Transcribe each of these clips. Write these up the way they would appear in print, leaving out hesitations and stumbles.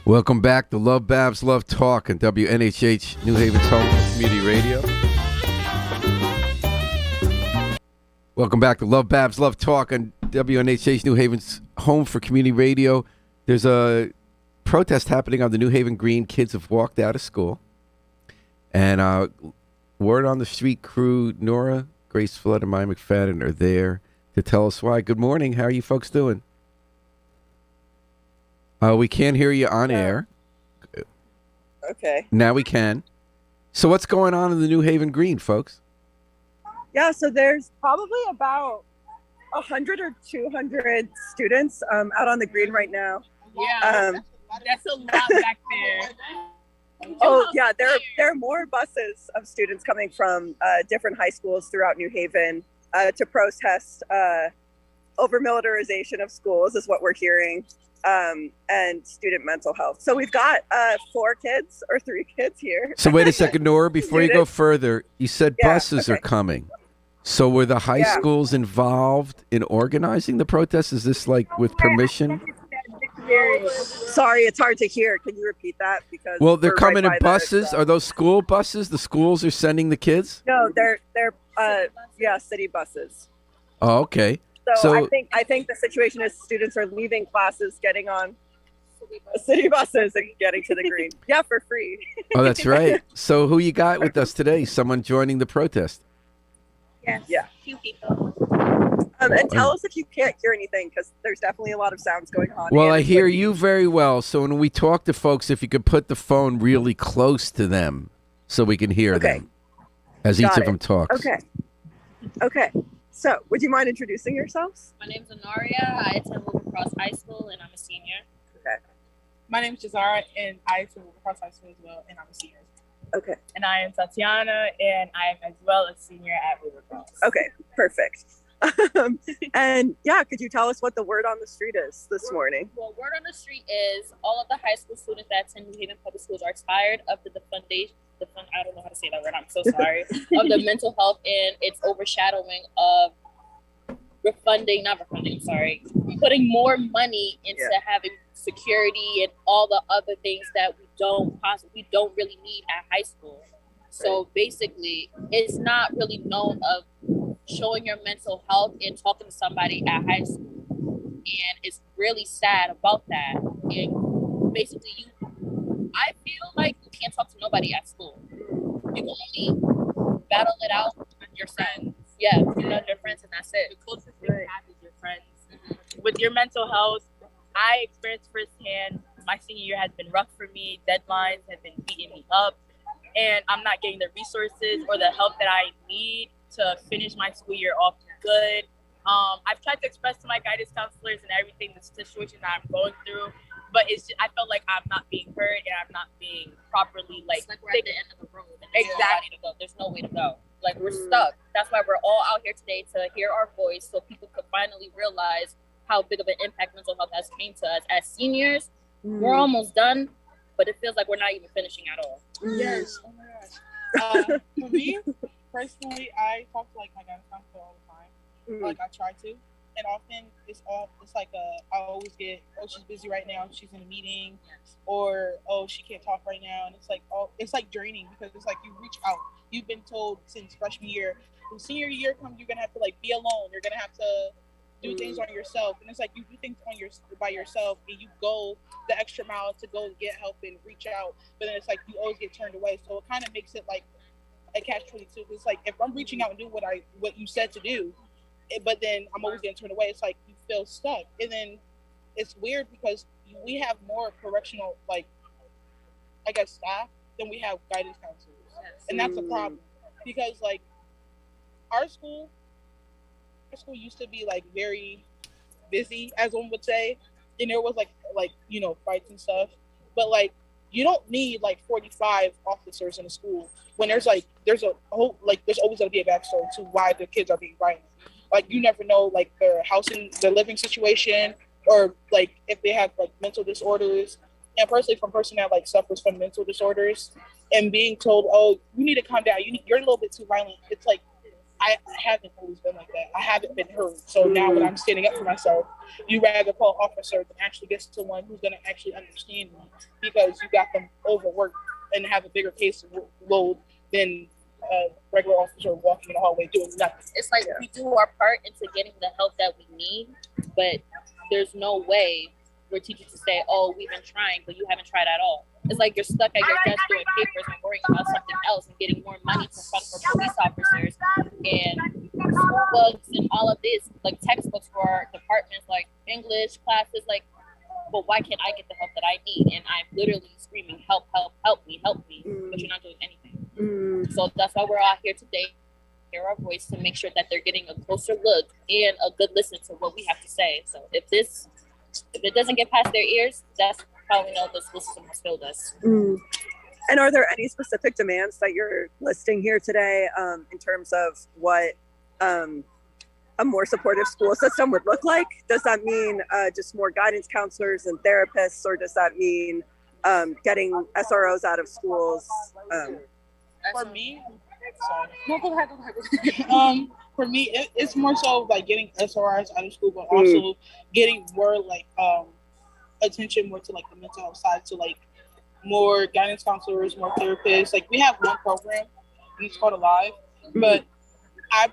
Welcome back to LoveBabz, LoveTalk on WNHH, New Haven's home for community radio. Welcome back to LoveBabz, LoveTalk on WNHH, New Haven's home for community radio. There's a protest happening on the New Haven Green. Kids have walked out of school. And word on the street crew, Nora, Grace Flood, and Maya McFadden are there to tell us why. Good morning. How are you folks doing? We can't hear you on air. Okay. Now we can. So what's going on in the New Haven Green, folks? Yeah, so there's probably about 100 or 200 students out on the green right now. Yeah, that's a lot back there. Oh, yeah, there are more buses of students coming from different high schools throughout New Haven to protest over militarization of schools is what we're hearing. And student mental health. So we've got 4 kids or 3 kids here. So wait a second, Nora, before you go further, you said buses are coming. So were the high schools involved in organizing the protest? Is this like with permission? Sorry, it's hard to hear. Can you repeat that? Because they're coming in buses. Are those school buses? The schools are sending the kids? No, they're city buses. Oh, okay. So I think the situation is students are leaving classes, getting on city buses and getting to the green. Yeah, for free. Oh, that's right. So who you got with us today? Someone joining the protest? Yes. Yeah. 2 people. And tell us if you can't hear anything, because there's definitely a lot of sounds going on. Well, I hear you very well. So when we talk to folks, if you could put the phone really close to them so we can hear them as each of them talks. Okay. So, would you mind introducing yourselves? My name's Honoria. I attend LoveBabz High School, and I'm a senior. Okay. My name's Jazara, and I attend LoveBabz High School as well, and I'm a senior. Okay. And I am Tatiana, and I am as well a senior at LoveBabz. Okay, perfect. And yeah, could you tell us what the word on the street is this morning? Well, word on the street is all of the high school students that attend New Haven Public Schools are tired of I don't know how to say that word, I'm so sorry, of the mental health and its overshadowing of putting more money into having security and all the other things that we don't really need at high school. So basically, it's not really known of showing your mental health and talking to somebody at high school. And it's really sad about that. And basically, I feel like you can't talk to nobody at school. You can only battle it out with your friends. Yeah, you know your friends, and that's it. The closest thing you have is your friends. Mm-hmm. With your mental health, I experienced firsthand. My senior year has been rough for me. Deadlines have been beating me up, and I'm not getting the resources or the help that I need to finish my school year off good. I've tried to express to my guidance counselors and everything the situation that I'm going through, but I felt like I'm not being heard and I'm not being properly it's like we're at the end of the road. And exactly. There's no way to go. Like, we're stuck. That's why we're all out here today, to hear our voice so people could finally realize how big of an impact mental health has came to us. As seniors, we're almost done, but it feels like we're not even finishing at all. Yes. Oh my gosh. For me, personally, I talk to like my guidance counselor all the time. Like, I try to, and often it's like I always get, oh, she's busy right now, she's in a meeting, or oh, she can't talk right now, and it's like draining, because it's like you reach out. You've been told since freshman year, when senior year comes, you're gonna have to like be alone. You're gonna have to do things on yourself, and it's like you do things by yourself, and you go the extra mile to go get help and reach out, but then it's like you always get turned away. So it kind of makes it like a catch-22. It's like if I'm reaching out and doing what you said to do, but then I'm always getting turned away, it's like you feel stuck. And then it's weird because we have more correctional, like, I guess, staff than we have guidance counselors. And that's a problem, because like our school used to be like very busy, as one would say, and there was like fights and stuff, but like you don't need like 45 officers in a school when there's always going to be a backstory to why the kids are being violent. Like, you never know, like, their their living situation, or like if they have like mental disorders. And personally, from a person that like suffers from mental disorders and being told, oh, you need to calm down, you're a little bit too violent, it's like I haven't always been like that. I haven't been heard. So now when I'm standing up for myself, you rather call officer than actually get someone who's going to actually understand me, because you got them overworked and have a bigger case load than a regular officer walking in the hallway doing nothing. It's like we do our part into getting the help that we need, but there's no way we're teachers to say, oh, we've been trying, but you haven't tried at all. It's like you're stuck at your desk doing papers and worrying about something else and getting more money to fund for police officers and school books and all of this, like textbooks for departments like English classes, like, but why can't I get the help that I need? And I'm literally screaming, help, help, help me, but you're not doing anything. So that's why we're out here today, hear our voice to make sure that they're getting a closer look and a good listen to what we have to say. So if it doesn't get past their ears, that's how we know the school system has failed us. And are there any specific demands that you're listing here today in terms of what a more supportive school system would look like? Does that mean just more guidance counselors and therapists, or does that mean getting SROs out of schools? For me, for me, it's more so like getting SRIs out of school, but also getting more like attention more to like the mental health side, to like more guidance counselors, more therapists. Like we have one program, and it's called Alive, but I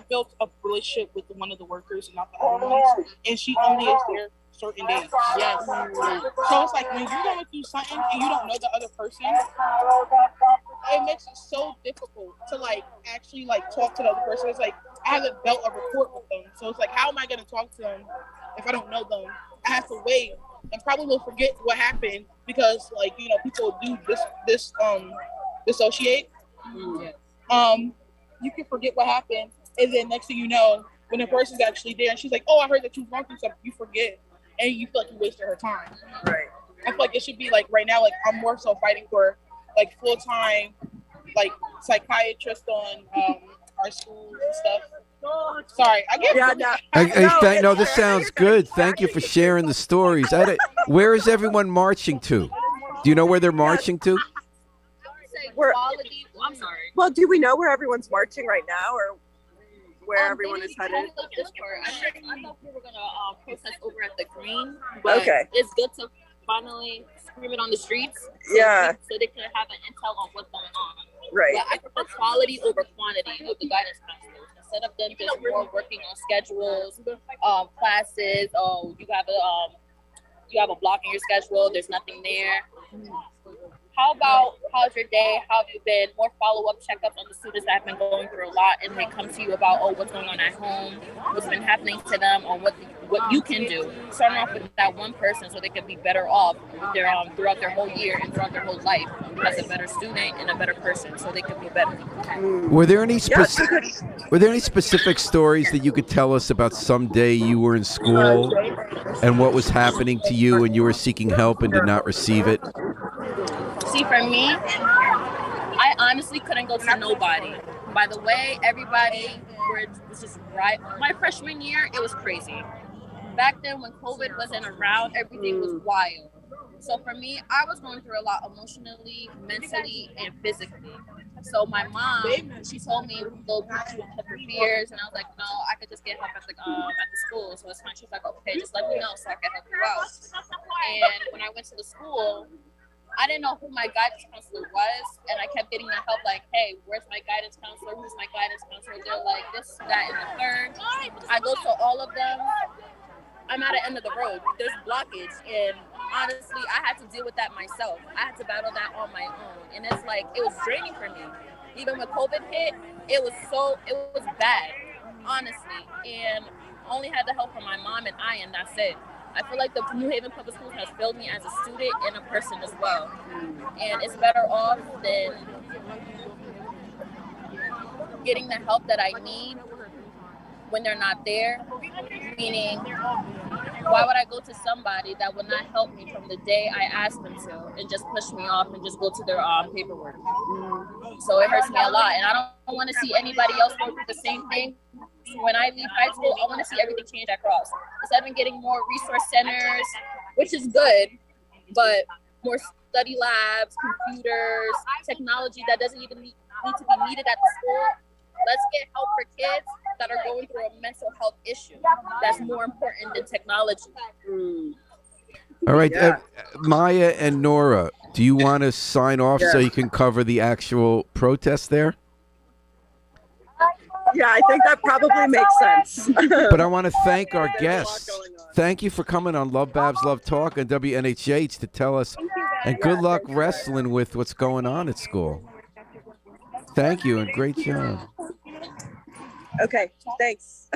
built a relationship with one of the workers and not the other ones, and she only is there certain days. Yes. So it's like when you're going through something and you don't know the other person, it makes it so difficult to like actually like talk to the other person. It's like I haven't built a rapport with them, so it's like, how am I going to talk to them if I don't know them? I have to wait and probably will forget what happened, because like, you know, people do dissociate. You can forget what happened, and then next thing you know, when the person's actually there and she's like, oh, I heard that you went through something, you forget, and you feel like you wasted her time. Right. I feel like it should be like right now, like I'm more so fighting for like full-time like psychiatrist on our schools and stuff. Sorry, I get No, this sounds good. Thank you for sharing the stories. Where is everyone marching to? Do you know where they're marching to? I'm sorry. Well, do we know where everyone's marching right now, or where everyone is headed? I thought we were gonna protest over at the Green. Okay. It's good to finally scream it on the streets. Yeah. So they can have an intel on what's going on. Right. But I prefer quality over quantity of the guidance counselors. Instead of them just more working on schedules, classes. Oh, you have a block in your schedule. There's nothing there. How about, how's your day? How have you been? More follow-up checkups on the students that have been going through a lot, and they come to you about, oh, what's going on at home, what's been happening to them, or what you can do. Starting off with that one person so they can be better off throughout their whole year and throughout their whole life as a better student and a better person, so they can be better. Were there any specific stories that you could tell us about some day you were in school and what was happening to you and you were seeking help and did not receive it? See, for me, I honestly couldn't go to nobody. By the way, everybody was just right. My freshman year, it was crazy. Back then, when COVID wasn't around, everything was wild. So for me, I was going through a lot emotionally, mentally, and physically. So my mom, she told me, go put you with her fears, and I was like, no, I could just get help at the school. So it's fine. She was like, okay, just let me know so I can help you out. And when I went to the school, I didn't know who my guidance counselor was, and I kept getting the help like, hey, where's my guidance counselor? Who's my guidance counselor? They're like, this, that, and the third. I go to all of them. I'm at the end of the road. There's blockage, and honestly, I had to deal with that myself. I had to battle that on my own, and it's like, it was draining for me. Even when COVID hit, it was bad, honestly, and only had the help from my mom and that's it. I feel like the New Haven Public Schools has failed me as a student and a person as well. And it's better off than getting the help that I need when they're not there. Meaning, why would I go to somebody that would not help me from the day I asked them to and just push me off and just go to their paperwork? So it hurts me a lot. And I don't want to see anybody else go through the same thing. When I leave high school, I want to see everything change across. Instead of getting more resource centers, which is good, but more study labs, computers, technology that doesn't even need to be needed at the school. Let's get help for kids that are going through a mental health issue. That's more important than technology. All right, Yeah. Maya and Nora, do you want to sign off so you can cover the actual protest there? Yeah, I think that probably makes sense. But I want to thank our There's a lot guests. going on. Thank you for coming on LoveBabz, Love Talk on WNHH to tell us, and good luck wrestling with what's going on at school. Thank you, and great job. Okay, thanks.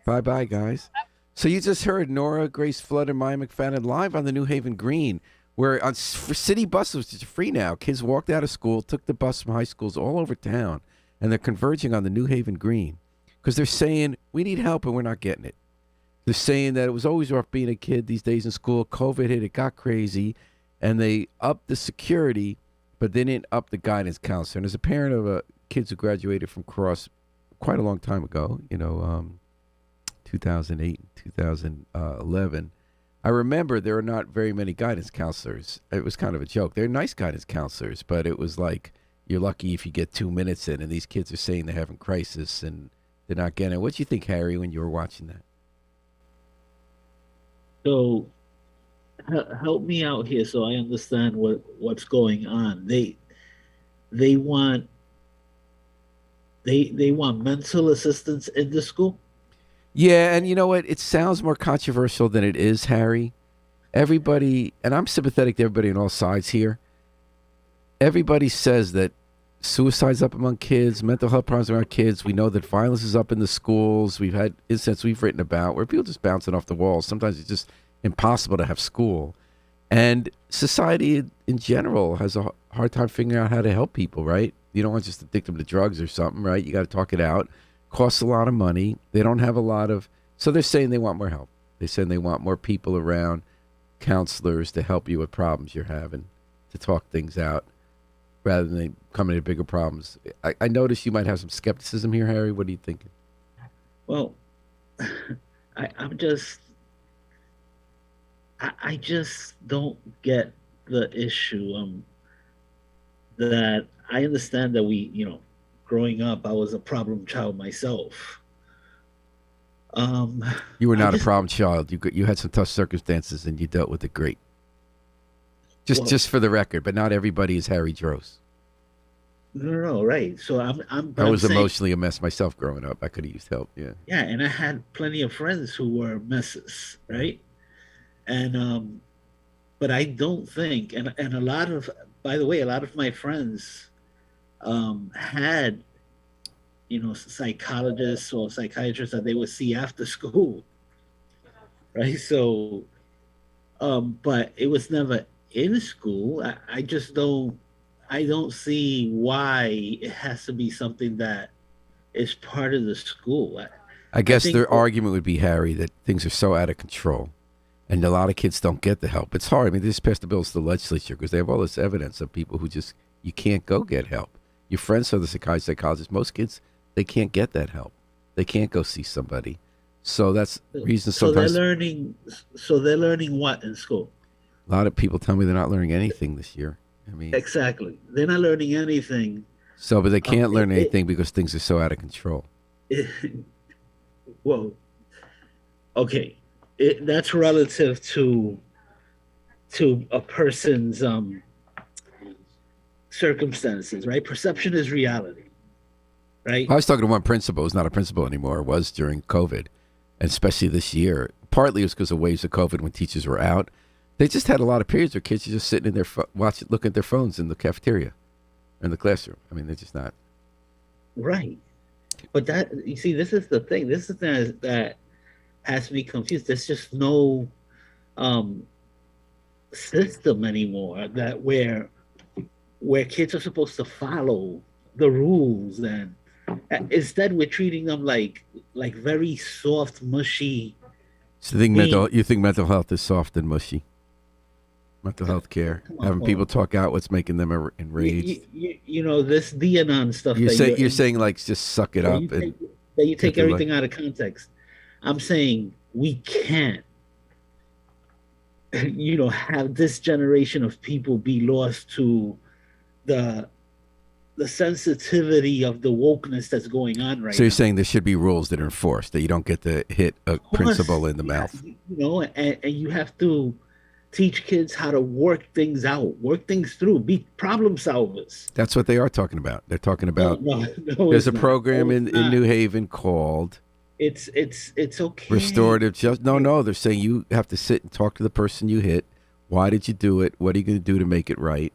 Bye-bye, guys. So you just heard Nora, Grace Flood, and Maya McFadden live on the New Haven Green, where for city buses, which are free now, kids walked out of school, took the bus from high schools all over town, and they're converging on the New Haven Green because they're saying, we need help and we're not getting it. They're saying that it was always rough being a kid these days in school. COVID hit, it got crazy, and they upped the security, but they didn't up the guidance counselor. And as a parent of kids who graduated from Cross quite a long time ago, 2008, 2011, I remember there are not very many guidance counselors. It was kind of a joke. They're nice guidance counselors, but it was like you're lucky if you get 2 minutes in, and these kids are saying they're having crisis and they're not getting it. What do you think, Harry, when you were watching that? So help me out here so I understand what's going on. They want mental assistance in the school? Yeah, and you know what? It sounds more controversial than it is, Harry. Everybody, and I'm sympathetic to everybody on all sides here. Everybody says that suicide's up among kids, mental health problems around kids. We know that violence is up in the schools. We've had incidents we've written about where people just bouncing off the walls. Sometimes it's just impossible to have school. And society in general has a hard time figuring out how to help people, right? You don't want just to addict them to drugs or something, right? You got to talk it out. Costs a lot of money. They don't have a lot of... So they're saying they want more help. They're saying they want more people around, counselors to help you with problems you're having, to talk things out, rather than they coming to bigger problems. I noticed you might have some skepticism here, Harry. What are you thinking? Well, I'm just... I just don't get the issue. That I understand that growing up, I was a problem child myself. You were not a problem child. You had some tough circumstances and you dealt with it great. Just for the record, but not everybody is Harry Dross. No, right. So I was emotionally a mess myself growing up. I could have used help. Yeah. Yeah, and I had plenty of friends who were messes, right? And but I don't think, and a lot of, by the way, a lot of my friends had, psychologists or psychiatrists that they would see after school, right? So, but it was never in school. I don't see why it has to be something that is part of the school. I guess their argument would be, Harry, that things are so out of control. And a lot of kids don't get the help. It's hard. I mean, they just passed the bills to the legislature because they have all this evidence of people who you can't go get help. Your friends are the psychologists. Most kids, they can't get that help. They can't go see somebody. So that's the reason sometimes. So they're learning what in school? A lot of people tell me they're not learning anything this year. I mean, exactly. They're not learning anything. So, but they can't learn anything because things are so out of control. Well, okay. That's relative to a person's circumstances, right? Perception is reality, right? I was talking to one principal who's not a principal anymore, was during COVID, and especially this year. Partly it was because of waves of COVID when teachers were out. They just had a lot of periods where kids are just sitting in their looking at their phones in the cafeteria, in the classroom. I mean, they're just not. Right. But you see, this is the thing. This is the thing that has me confused. There's just no system anymore that where kids are supposed to follow the rules, and instead we're treating them like very soft, mushy. So you think mental health is soft and mushy? Mental health care, having people talk out what's making them enraged. This DAnon stuff. You're saying like just suck it up that you take everything out of context. I'm saying we can't, have this generation of people be lost to the the sensitivity of the wokeness that's going on right So you're now. saying there should be rules that are enforced, that you don't get to hit a Of course, principal in the yeah, mouth. you know, and you have to teach kids how to work things out, work things through, be problem solvers. That's what they are talking about. They're talking about. No, There's it's a not. program No, in it's not. New Haven called It's okay. restorative justice. No, they're saying you have to sit and talk to the person you hit. Why did you do it? What are you going to do to make it right?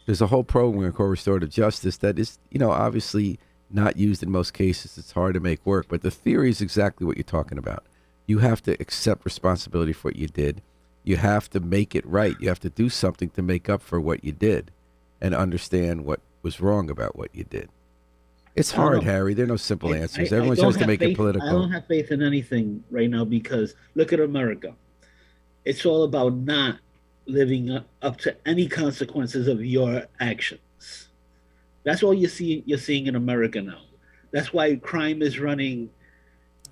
There's a whole program called restorative justice that is, obviously not used in most cases. It's hard to make work, but the theory is exactly what you're talking about. You have to accept responsibility for what you did. You have to make it right. You have to do something to make up for what you did and understand what was wrong about what you did. It's I don't hard, know. Harry. There are no simple answers. I Everyone don't tries to have make it faith- I political. don't have faith in anything right now because look at America. It's all about not living up to any consequences of your actions. That's all you're seeing in America now. That's why crime is running,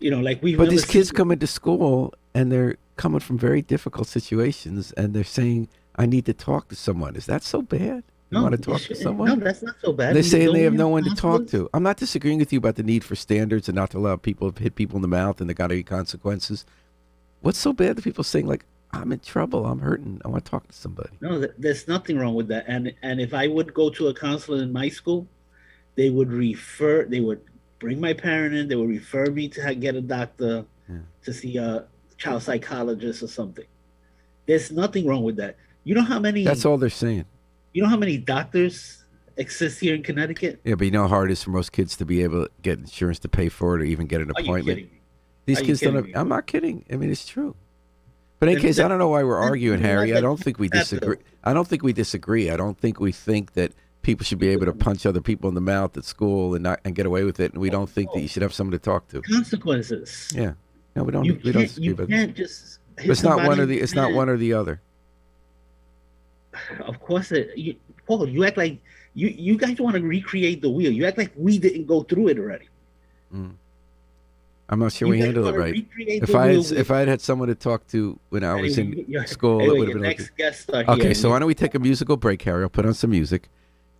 like we've But never these kids seen- come into school and they're coming from very difficult situations and they're saying, I need to talk to someone. Is that so bad? You want to talk to someone? No, that's not so bad. They're You saying don't they have need no one to talk counselors. to. I'm not disagreeing with you about the need for standards and not to allow people to hit people in the mouth and there got to be consequences. What's so bad that people saying like, I'm in trouble, I'm hurting, I want to talk to somebody? No, there's nothing wrong with that. And if I would go to a counselor in my school, they would bring my parent in, they would refer me to get a doctor, to see a child psychologist or something. There's nothing wrong with that. You know how many That's all they're saying. You know how many doctors exist here in Connecticut? Yeah, but you know how hard it is for most kids to be able to get insurance to pay for it or even get an Are you appointment. kidding me? These Are you kids don't have, kidding me? I'm not kidding. I mean, it's true. But in any Then- case, I don't know why we're then- arguing, then Harry. I let- don't think we that's disagree. it. I don't think we disagree. I don't think we think that people should be able to punch other people in the mouth at school and get away with it. And we don't think that you should have someone to talk to. Consequences. Yeah. No, we don't. You We don't disagree you about that. can't just hit It's not one somebody or the. in It's not head. one or the other. Of course, Paul, you act like you guys want to recreate the wheel. You act like we didn't go through it already. I'm not sure You we guys handled it wanna right. recreate If the I wheel had, with- if I had someone to talk to when I was Anyway, in school, it anyway, would have your been next okay. guest are Okay, here. so why don't we take a musical break, Harry? I'll put on some music.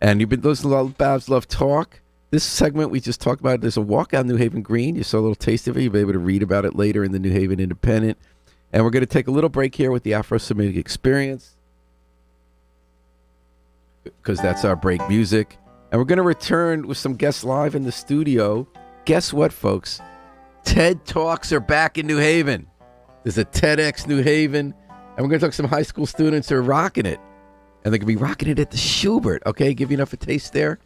And you've been listening to Babz Love Talk. This segment we just talked about, there's a walk out New Haven Green. You saw a little taste of it. You'll be able to read about it later in the New Haven Independent. And we're going to take a little break here with the Afro-Semitic Experience because that's our break music. And we're going to return with some guests live in the studio. Guess what, folks? TED Talks are back in New Haven. There's a TEDx New Haven. And we're going to talk to some high school students who are rocking it. And they're going to be rocking it at the Schubert, okay? Give you enough of a taste there.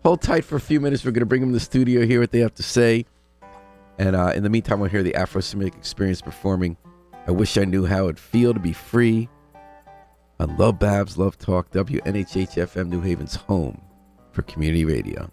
Hold tight for a few minutes. We're going to bring them to the studio, hear what they have to say. And in the meantime, we'll hear the Afro-Semitic Experience performing I Wish I Knew How It'd Feel to Be Free on LoveBabz, Love Talk, WNHH-FM, New Haven's home for community radio.